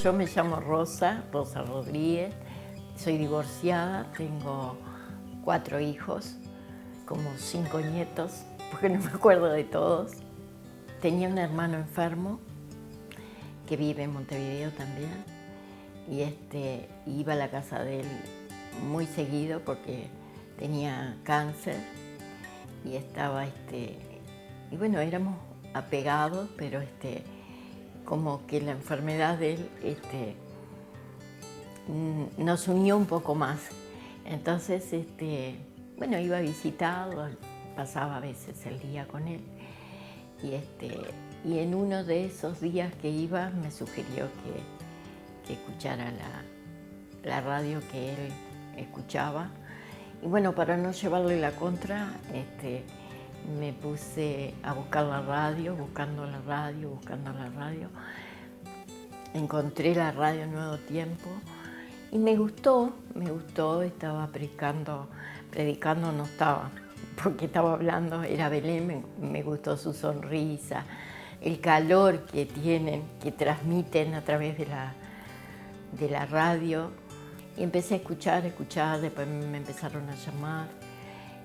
Yo me llamo Rosa Rodríguez, soy divorciada, tengo 4 hijos, como 5 nietos, porque no me acuerdo de todos. Tenía un hermano enfermo que vive en Montevideo también y iba a la casa de él muy seguido porque tenía cáncer y y bueno, éramos apegados, pero como que la enfermedad de él nos unió un poco más. Entonces, bueno, iba a visitarlo, pasaba a veces el día con él. Y en uno de esos días que iba me sugirió que escuchara la radio que él escuchaba. Y bueno, para no llevarle la contra, me puse a buscar la radio, buscando la radio. Encontré la radio Nuevo Tiempo y me gustó, estaba predicando no estaba, porque estaba hablando, era Belén, me gustó su sonrisa, el calor que tienen, que transmiten a través de la radio. Y empecé a escuchar, después me empezaron a llamar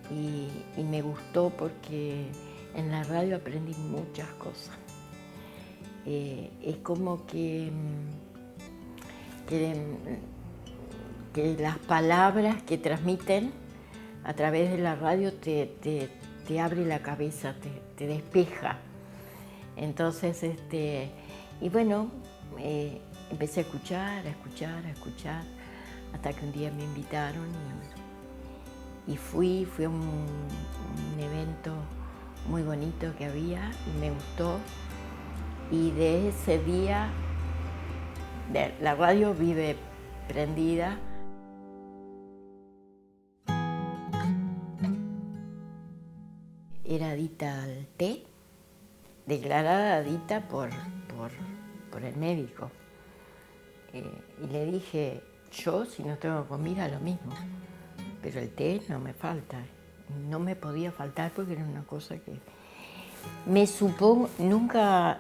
y me gustó porque en la radio aprendí muchas cosas. Es como que las palabras que transmiten a través de la radio te abre la cabeza, te despeja. Entonces, y bueno, empecé a escuchar, hasta que un día me invitaron y fui a un evento muy bonito que había y me gustó. Y de ese día, la radio vive prendida. Era adicta al té, declarada adicta por el médico. Y le dije, yo si no tengo comida lo mismo, pero el té no me falta. No me podía faltar porque era una cosa que me supongo, nunca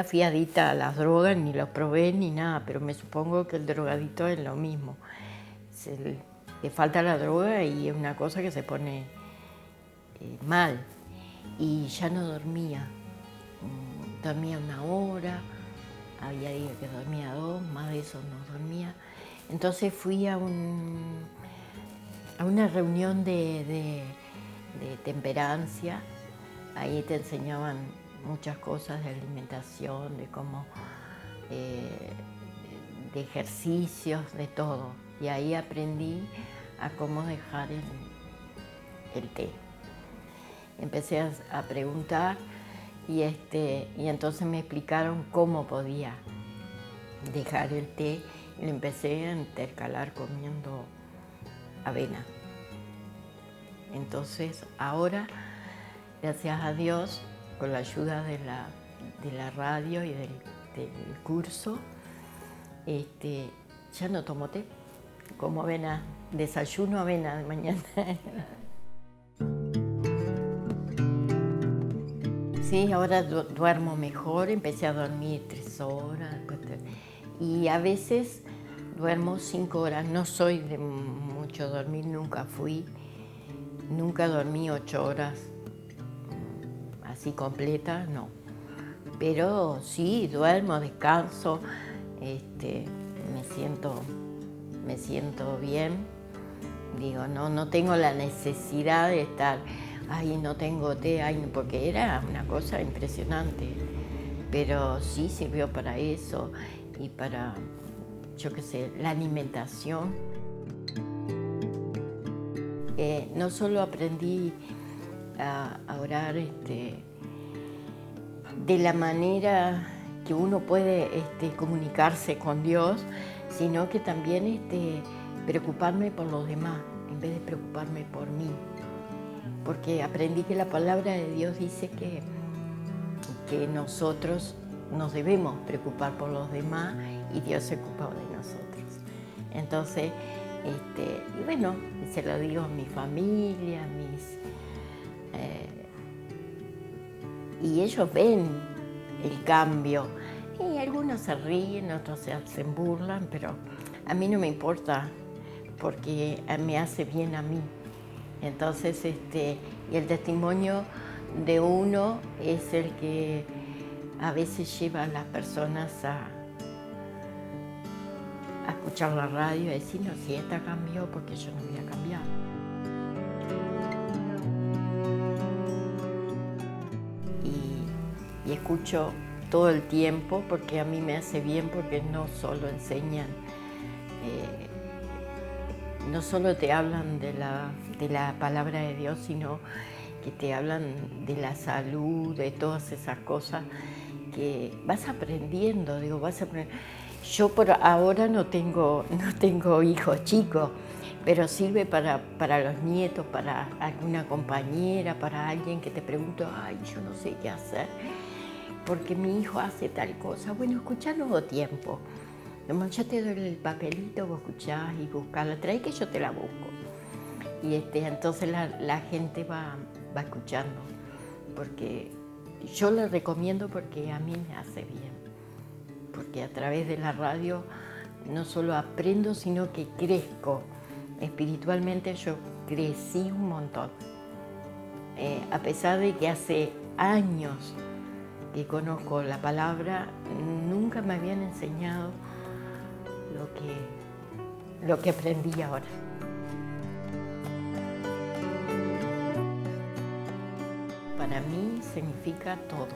fui adicta a las drogas, ni las probé ni nada, pero me supongo que el drogadito es lo mismo. Le falta la droga y es una cosa que se pone mal. Y ya no dormía. Dormía 1 hora, había días que dormía 2, más de eso no dormía. Entonces fui a una reunión de temperancia. Ahí te enseñaban muchas cosas de alimentación, de cómo, de ejercicios, de todo. Y ahí aprendí a cómo dejar el té. Empecé a preguntar y entonces me explicaron cómo podía dejar el té y lo empecé a intercalar comiendo avena. Entonces ahora, gracias a Dios, con la ayuda de la radio y del curso, ya no tomo té, como avena, desayuno avena de mañana. Sí, ahora duermo mejor, empecé a dormir 3 horas, y a veces duermo 5 horas. No soy de mucho dormir, nunca dormí 8 horas así completas, no. Pero sí, duermo, descanso, me siento bien. Digo, no tengo la necesidad de estar, ay, no tengo té, ay, porque era una cosa impresionante. Pero sí sirvió para eso y para, yo qué sé, la alimentación. No solo aprendí a orar de la manera que uno puede comunicarse con Dios, sino que también preocuparme por los demás en vez de preocuparme por mí. Porque aprendí que la palabra de Dios dice que nosotros nos debemos preocupar por los demás y Dios se ocupa de nosotros. Entonces, y bueno, se lo digo a mi familia, y ellos ven el cambio Y algunos se ríen, otros se hacen burlan, pero a mí no me importa porque me hace bien a mí. Entonces, y el testimonio de uno es el que a veces lleva a las personas a escuchar la radio y a decir, no, si esta cambió, porque yo no voy a cambiar. Y escucho todo el tiempo porque a mí me hace bien, porque no solo enseñan, no solo te hablan de la palabra de Dios, sino que te hablan de la salud, de todas esas cosas que vas aprendiendo, Yo por ahora no tengo hijos chicos, pero sirve para los nietos, para alguna compañera, para alguien que te pregunta, ay, yo no sé qué hacer, porque mi hijo hace tal cosa. Bueno, escuchá Nuevo Tiempo. Nomás yo te doy el papelito, vos escuchás y buscala, trae que yo te la busco. Y entonces la gente va escuchando, porque yo lo recomiendo porque a mí me hace bien, porque a través de la radio no solo aprendo, sino que crezco. Espiritualmente yo crecí un montón, a pesar de que hace años que conozco la palabra, nunca me habían enseñado lo que aprendí ahora. Para mí significa todo,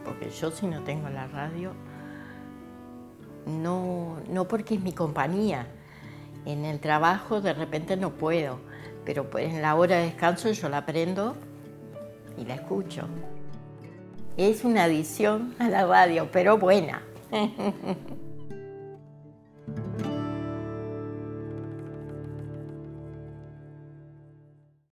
porque yo si no tengo la radio, no porque es mi compañía, en el trabajo de repente no puedo, pero pues en la hora de descanso yo la prendo y la escucho. Es una adición a la radio, pero buena.